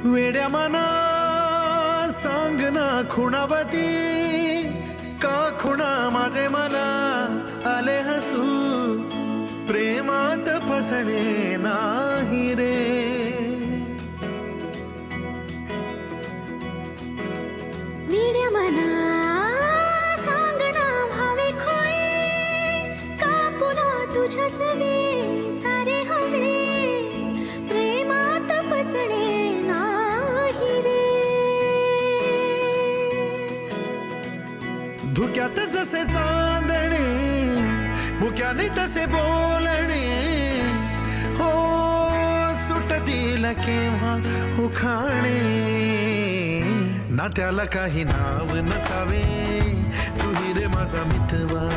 वेड्या मना सांग ना खुणावती, का खुणा माझे मला आले हसू, प्रेमात फसणे नाही रे. वेड्या मना सांग ना भावे खोळे, का पुन्हा तुझ्या सवे सारे हवे, प्रेमात फसणे नाही रे. धुक्यात जसे चांदणे, मुक्याने तसे बोलणे, हो सुटतील केव्हा उखाणे. नात्याला काही नाव नसावे, तू रे माझा मितवा,